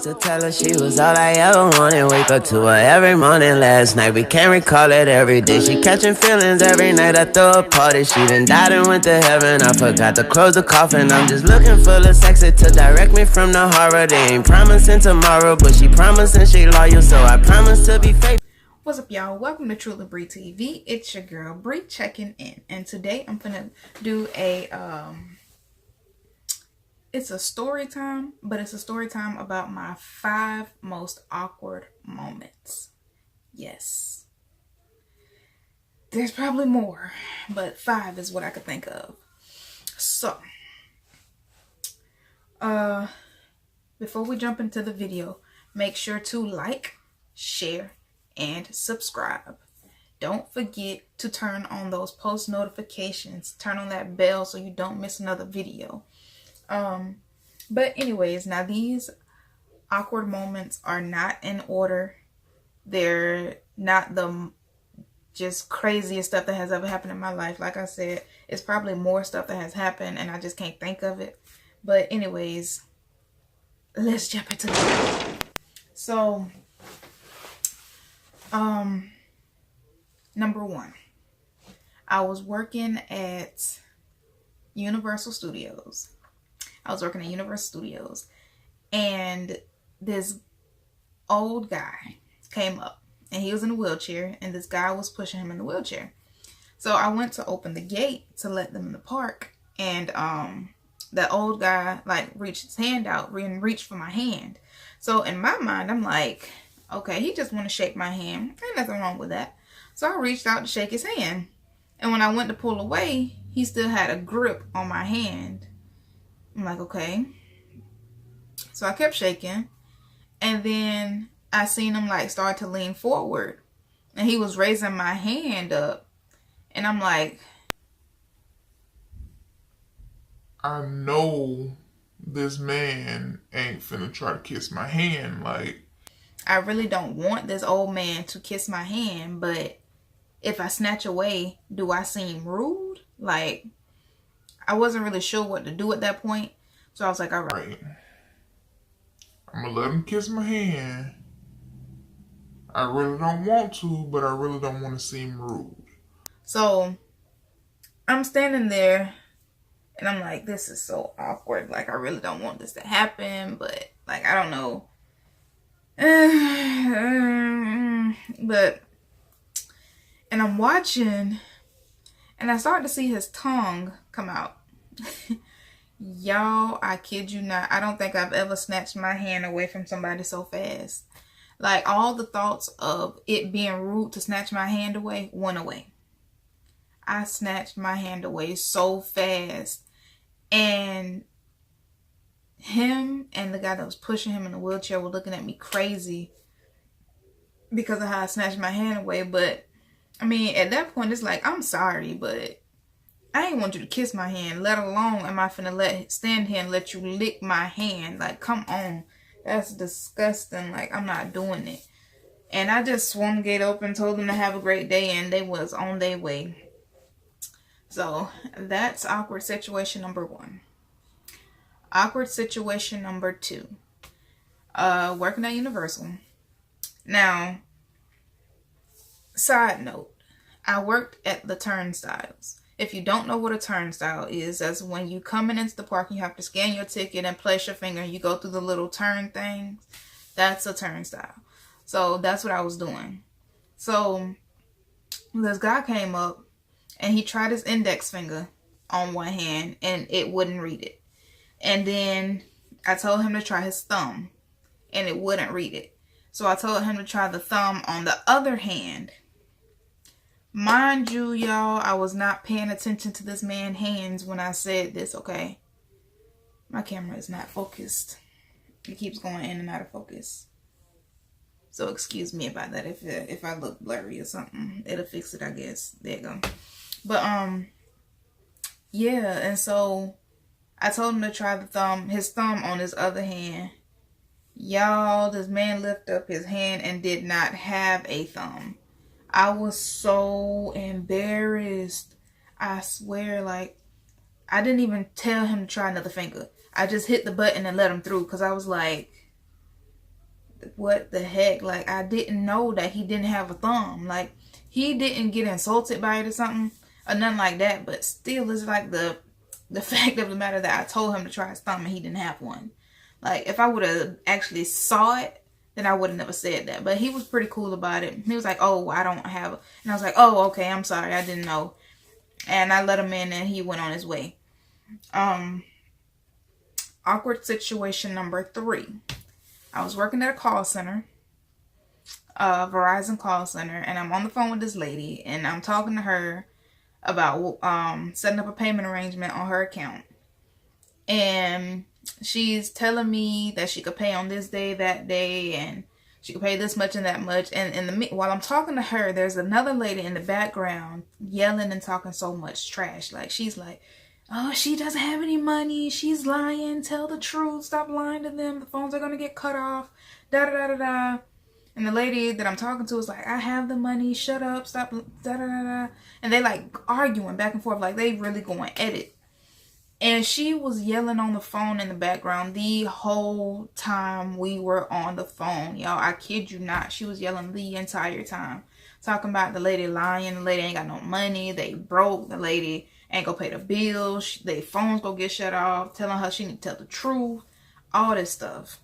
used to tell her she was all I ever wanted. Wake up to her every morning. Last night we can't recall it every day. She catching feelings every night. I throw a party. She done died and went to heaven. I forgot to close the coffin. I'm just looking for the sexy to direct me from the horror. They ain't promising tomorrow, but she promising she loyal, so I promise to be faithful. What's up, y'all? Welcome to Truly Bree TV. It's your girl Bree checking in, and today I'm gonna do a it's a story time, but it's a story time about my 5 most awkward moments. Yes, there's probably more, but 5 is what I could think of. So before we jump into the video, make sure to like, share, and subscribe. Don't forget to turn on those post notifications. Turn on that bell so you don't miss another video. But anyways, now these awkward moments are not in order. They're not the just craziest stuff that has ever happened in my life. Like I said, it's probably more stuff that has happened and I just can't think of it. But anyways, let's jump into it. So number 1, I was working at Universal Studios. And this old guy came up and he was in a wheelchair and this guy was pushing him in the wheelchair. So I went to open the gate to let them in the park, and the old guy like reached his hand out and reached for my hand. So in my mind, I'm like, okay, he just want to shake my hand. Ain't nothing wrong with that. So I reached out to shake his hand. And when I went to pull away, he still had a grip on my hand. I'm like, okay. So I kept shaking. And then I seen him like start to lean forward. And he was raising my hand up. And I'm like, I know this man ain't finna try to kiss my hand. Like, I really don't want this old man to kiss my hand, but if I snatch away, do I seem rude? Like, I wasn't really sure what to do at that point. So I was like, all right. I'm gonna let him kiss my hand. I really don't want to, but I really don't want to seem rude. So I'm standing there and I'm like, this is so awkward. Like, I really don't want this to happen, but like, I don't know. But, and I'm watching and I start to see his tongue come out. Y'all, I kid you not, I don't think I've ever snatched my hand away from somebody so fast. Like, all the thoughts of it being rude to snatch my hand away went away. I snatched my hand away so fast. And him and the guy that was pushing him in the wheelchair were looking at me crazy because of how I snatched my hand away. But, I mean, at that point, it's like, I'm sorry, but I ain't want you to kiss my hand, let alone am I finna stand here and let you lick my hand. Like, come on. That's disgusting. Like, I'm not doing it. And I just swung the gate open, told them to have a great day, and they was on their way. So, that's awkward situation number 1. Awkward situation number 2. Working at Universal. Now, side note, I worked at the turnstiles. If you don't know what a turnstile is, that's when you coming into the park, you have to scan your ticket and place your finger and you go through the little turn things. That's a turnstile. So that's what I was doing. So this guy came up and he tried his index finger on one hand and it wouldn't read it. And then I told him to try his thumb and it wouldn't read it. So I told him to try the thumb on the other hand. Mind you, y'all, I was not paying attention to this man's hands when I said this, okay? My camera is not focused. It keeps going in and out of focus. So excuse me about that. If I look blurry or something, it'll fix it, I guess. There you go. But, yeah, and so I told him to try his thumb on his other hand. Y'all, this man lifted up his hand and did not have a thumb. I was so embarrassed. I swear, like, I didn't even tell him to try another finger. I just hit the button and let him through because I was like, what the heck? Like, I didn't know that he didn't have a thumb. Like, he didn't get insulted by it or something, or nothing like that. But still, it's like the fact of the matter that I told him to try his thumb and he didn't have one. Like, if I would have actually saw it, then I would have never said that. But he was pretty cool about it. He was like, oh, I don't have, and I was like, oh, okay, I'm sorry, I didn't know. And I let him in and he went on his way. Awkward situation number 3. I was working at a call center, Verizon call center, and I'm on the phone with this lady, and I'm talking to her about setting up a payment arrangement on her account. And she's telling me that she could pay on this day, that day, and she could pay this much and that much. And while I'm talking to her, there's another lady in the background yelling and talking so much trash. Like, she's like, oh, she doesn't have any money. She's lying. Tell the truth. Stop lying to them. The phones are going to get cut off. Da da da da da. And the lady that I'm talking to is like, I have the money. Shut up. Stop. Da da da da. And they like arguing back and forth. Like, they really going at it. And she was yelling on the phone in the background the whole time we were on the phone. Y'all, I kid you not. She was yelling the entire time. Talking about the lady lying. The lady ain't got no money. They broke. The lady ain't gonna pay the bills. Their phones gonna get shut off. Telling her she need to tell the truth. All this stuff.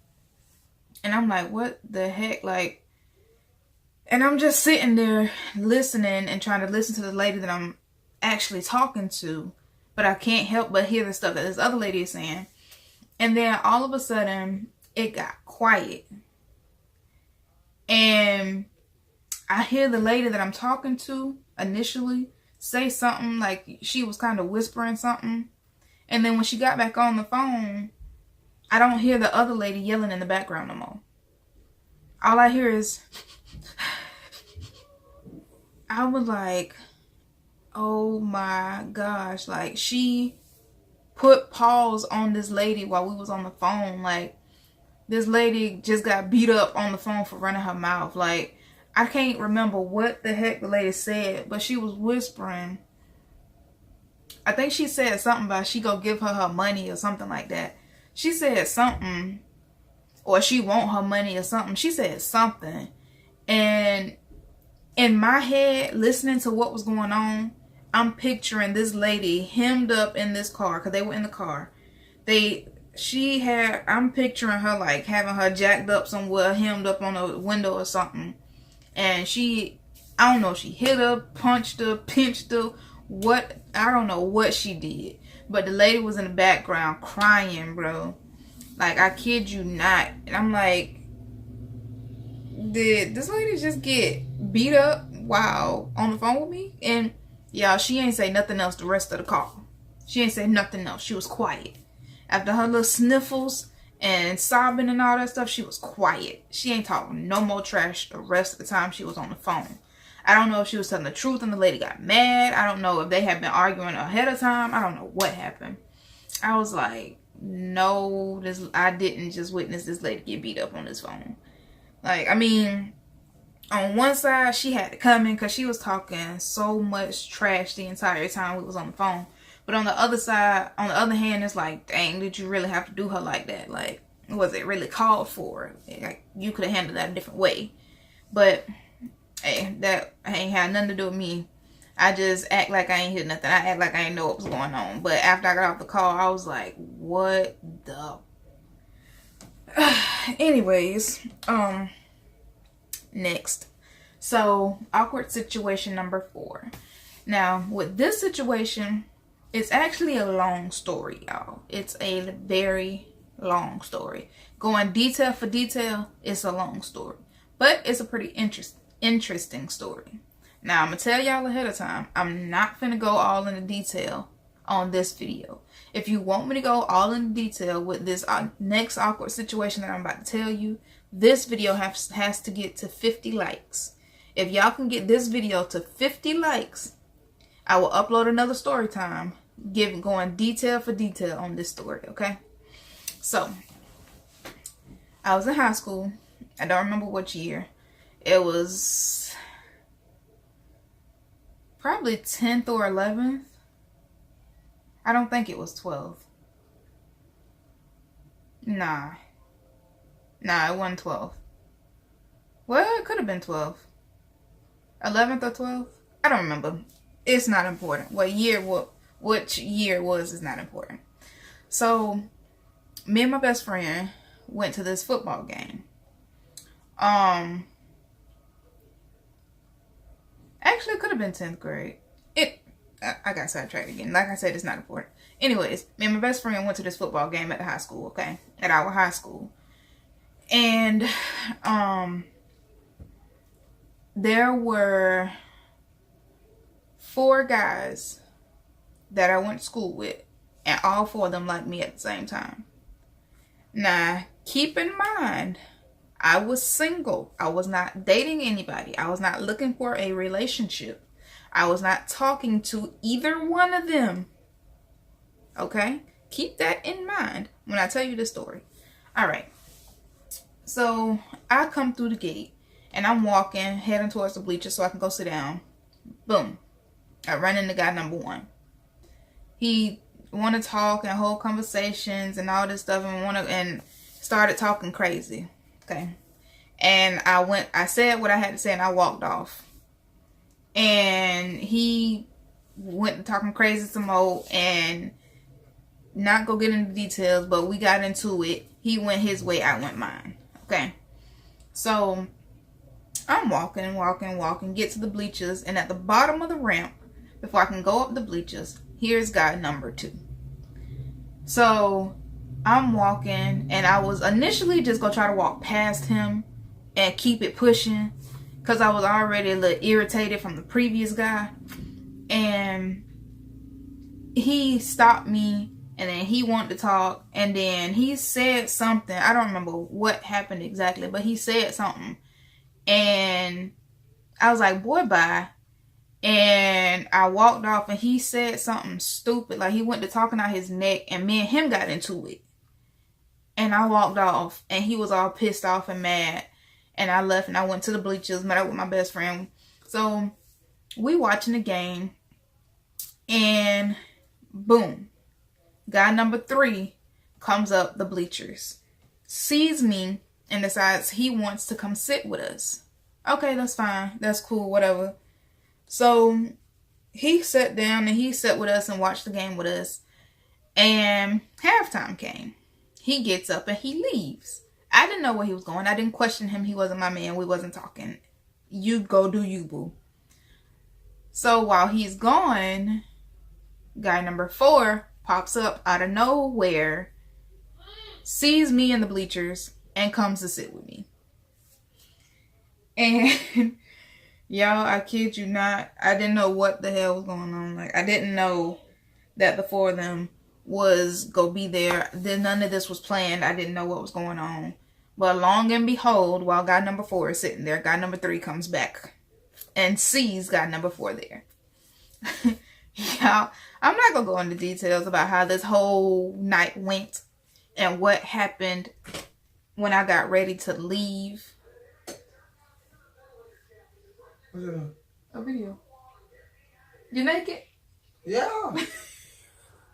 And I'm like, what the heck? Like, and I'm just sitting there listening and trying to listen to the lady that I'm actually talking to. But I can't help but hear the stuff that this other lady is saying. And then all of a sudden, it got quiet. And I hear the lady that I'm talking to initially say something, like she was kind of whispering something. And then when she got back on the phone, I don't hear the other lady yelling in the background no more. All I hear is, I was like, oh my gosh, like, she put pause on this lady while we was on the phone. Like, this lady just got beat up on the phone for running her mouth. Like, I can't remember what the heck the lady said, but she was whispering. I think she said something about she go give her money or something like that. She said something, or she want her money or something. She said something. And in my head, listening to what was going on, I'm picturing this lady hemmed up in this car, because they were in the car. I'm picturing her like having her jacked up somewhere, hemmed up on a window or something. And I don't know, she hit her, punched her, pinched her, I don't know what she did. But the lady was in the background crying, bro. Like, I kid you not. And I'm like, did this lady just get beat up while on the phone with me? And y'all, she ain't say nothing else the rest of the call. She ain't say nothing else. She was quiet. After her little sniffles and sobbing and all that stuff, she was quiet. She ain't talking no more trash the rest of the time she was on the phone. I don't know if she was telling the truth and the lady got mad. I don't know if they had been arguing ahead of time. I don't know what happened. I was like, no, I didn't just witness this lady get beat up on this phone. Like, I mean, on one side, she had to come in because she was talking so much trash the entire time we was on the phone. But on the other side, on the other hand, it's like, dang, did you really have to do her like that? Like, was it really called for? Like, you could have handled that a different way. But, hey, that ain't had nothing to do with me. I just act like I ain't hear nothing. I act like I ain't know what was going on. But after I got off the call, I was like, what the... Anyways, next. So, awkward situation number 4. Now, with this situation, it's actually a long story, y'all. It's a very long story. Going detail for detail, it's a long story. But it's a pretty interesting story. Now, I'm going to tell y'all ahead of time, I'm not finna go all into detail on this video. If you want me to go all into detail with this next awkward situation that I'm about to tell you, this video has to get to 50 likes. If y'all can get this video to 50 likes, I will upload another story time, going detail for detail on this story, okay? So, I was in high school. I don't remember what year. It was probably 10th or 11th. I don't think it was 12. Nah, it wasn't 12. Well, it could have been 12. 11th or 12th? I don't remember. It's not important. Which year it was is not important. So, me and my best friend went to this football game. Actually, it could have been 10th grade. I got sidetracked again. Like I said, it's not important. Anyways, me and my best friend went to this football game at the high school, okay? At our high school. And, there were 4 guys that I went to school with, and all 4 of them liked me at the same time. Now, keep in mind, I was single. I was not dating anybody. I was not looking for a relationship. I was not talking to either one of them. Okay? Keep that in mind when I tell you this story. Alright. So, I come through the gate, and I'm walking, heading towards the bleachers so I can go sit down. Boom. I run into guy number 1. He want to talk and hold conversations and all this stuff, and started talking crazy. Okay. And I said what I had to say, and I walked off. And he went talking crazy some more, and not go get into details, but we got into it. He went his way, I went mine. Okay. So, I'm walking, get to the bleachers, and at the bottom of the ramp, before I can go up the bleachers, here's guy number 2. So, I'm walking, and I was initially just gonna try to walk past him and keep it pushing, because I was already a little irritated from the previous guy. And he stopped me, and then he wanted to talk, and then he said something. I don't remember what happened exactly, but he said something. And I was like, boy, bye. And I walked off, and he said something stupid. Like, he went to talking out his neck, and me and him got into it. And I walked off, and he was all pissed off and mad. And I left, and I went to the bleachers, met up with my best friend. So, we watching the game, and boom. Guy number 3 comes up the bleachers, sees me, and decides he wants to come sit with us. Okay, that's fine. That's cool, whatever. So, he sat down, and he sat with us and watched the game with us. And halftime came. He gets up, and he leaves. I didn't know where he was going. I didn't question him. He wasn't my man. We wasn't talking. You go do you, boo. So, while he's gone, guy number 4 pops up out of nowhere, sees me in the bleachers, and comes to sit with me. And y'all, I kid you not, I didn't know what the hell was going on. Like, I didn't know that the 4 of them was gonna be there. Then none of this was planned. I didn't know what was going on. But long and behold, while guy number 4 is sitting there, guy number 3 comes back and sees guy number 4 there. Y'all, I'm not gonna go into details about how this whole night went and what happened when I got ready to leave. What's that? A video. You naked? Yeah.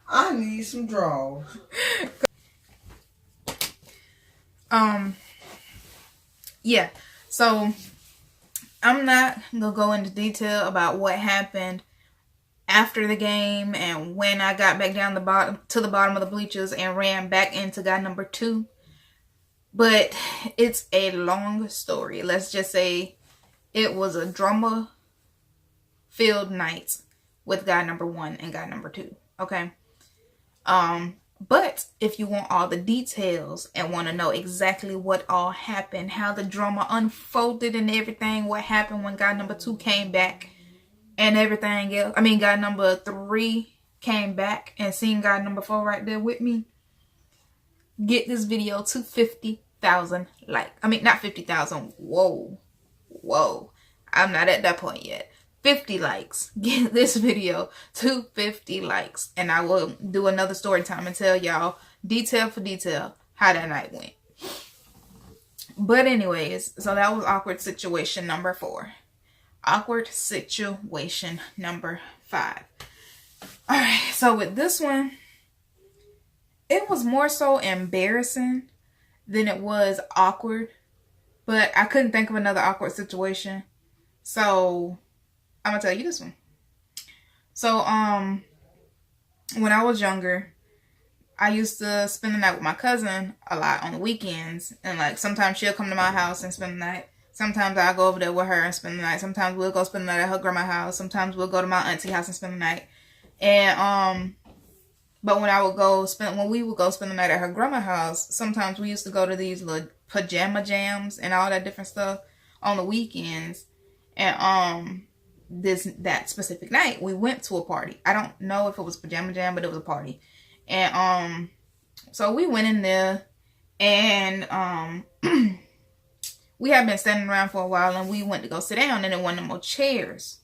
I need some drawers. Yeah. So, I'm not gonna go into detail about what happened after the game and when I got back down to the bottom of the bleachers and ran back into guy number 2. But it's a long story. Let's just say it was a drama-filled night with guy number 1 and guy number 2. Okay? But if you want all the details and want to know exactly what all happened, how the drama unfolded and everything, what happened when guy number 2 came back and everything else. I mean, guy number 3 came back and seen guy number 4 right there with me. Get this video to 50,000 likes. I mean, not 50,000. Whoa. I'm not at that point yet. 50 likes. Get this video to 50 likes. And I will do another story time and tell y'all detail for detail how that night went. But anyways, so that was awkward situation number 4. Awkward situation number 5. Alright, so with this one, it was more so embarrassing than it was awkward. But I couldn't think of another awkward situation. So I'm gonna tell you this one. So when I was younger, I used to spend the night with my cousin a lot on the weekends. And like sometimes she'll come to my house and spend the night. Sometimes I'll go over there with her and spend the night. Sometimes we'll go spend the night at her grandma's house. Sometimes we'll go to my auntie house and spend the night. And but when we would go spend the night at her grandma's house, sometimes we used to go to these little pajama jams and all that different stuff on the weekends. And that specific night we went to a party. I don't know if it was pajama jam, but it was a party. And so we went in there, and we had been standing around for a while, and we went to go sit down, and there wasn't no more chairs.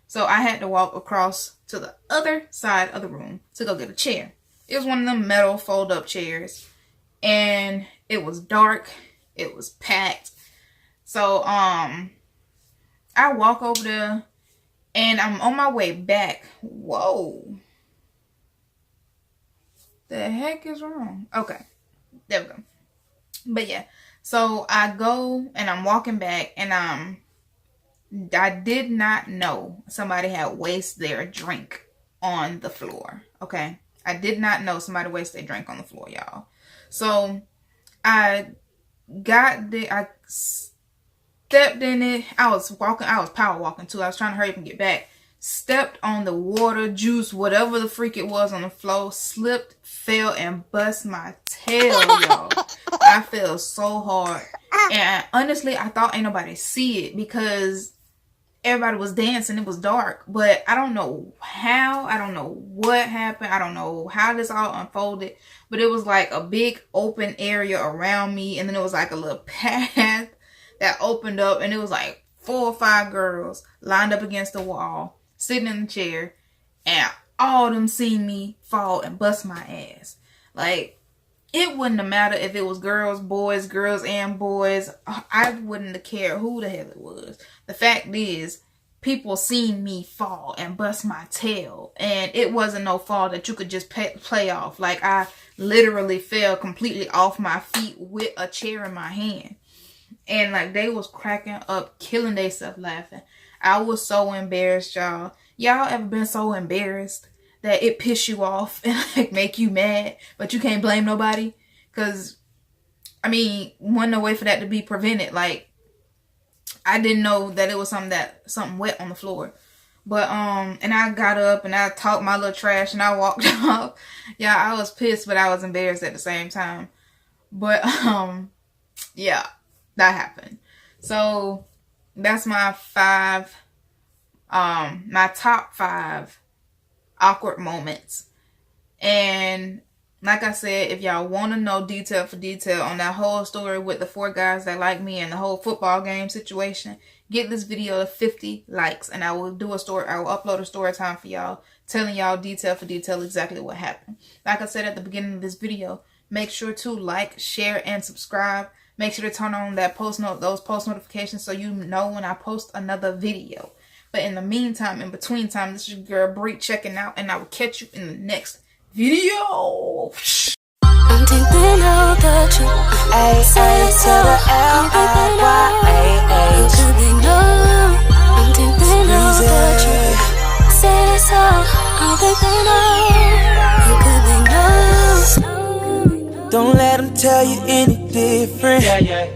So I had to walk across to the other side of the room to go get a chair. It was one of them metal fold-up chairs, and it was dark. It was packed. So I walk over there, and I'm on my way back. Whoa. The heck is wrong? Okay. There we go. But yeah. So I go and I'm walking back, and I did not know somebody had wasted their drink on the floor. Okay. I did not know somebody wasted their drink on the floor, y'all. So I got there. I stepped in it. I was power walking too. I was trying to hurry up and get back. Stepped on the water, juice, whatever the freak it was on the floor, slipped, fell, and bust my tail, y'all. I fell so hard. And honestly, I thought ain't nobody see it because everybody was dancing. It was dark. But I don't know how. I don't know what happened. I don't know how this all unfolded. But it was like a big open area around me. And then it was like a little path that opened up. And it was like 4 or 5 girls lined up against the wall, sitting in the chair, and all of them seen me fall and bust my ass. Like, it wouldn't have mattered if it was girls and boys. I wouldn't have cared who the hell it was. The fact is, people seen me fall and bust my tail, and it wasn't no fall that you could just play off. Like, I literally fell completely off my feet with a chair in my hand. And like, they was cracking up, killing themselves laughing. I was so embarrassed, y'all. Y'all ever been so embarrassed that it piss you off and like make you mad, but you can't blame nobody? Because, I mean, wasn't no way for that to be prevented. Like, I didn't know that it was something wet on the floor. But, and I got up and I talked my little trash and I walked off. Yeah, I was pissed, but I was embarrassed at the same time. But, yeah, that happened. So that's my top 5 awkward moments. And like I said, if y'all want to know detail for detail on that whole story with the 4 guys that like me and the whole football game situation, get this video to 50 likes and I will upload a story time for y'all, telling y'all detail for detail exactly what happened. Like I said at the beginning of this video, make sure to like, share, and subscribe. Make sure to turn on that those post notifications so you know when I post another video. But in the meantime, in between time, this is your girl Bree checking out, and I will catch you in the next video. I'm deep out the truth. A to the L-I-Y-A-H. I'm deep out the truth. Say this all. I'm deep out. Don't let them tell you any different. Yeah.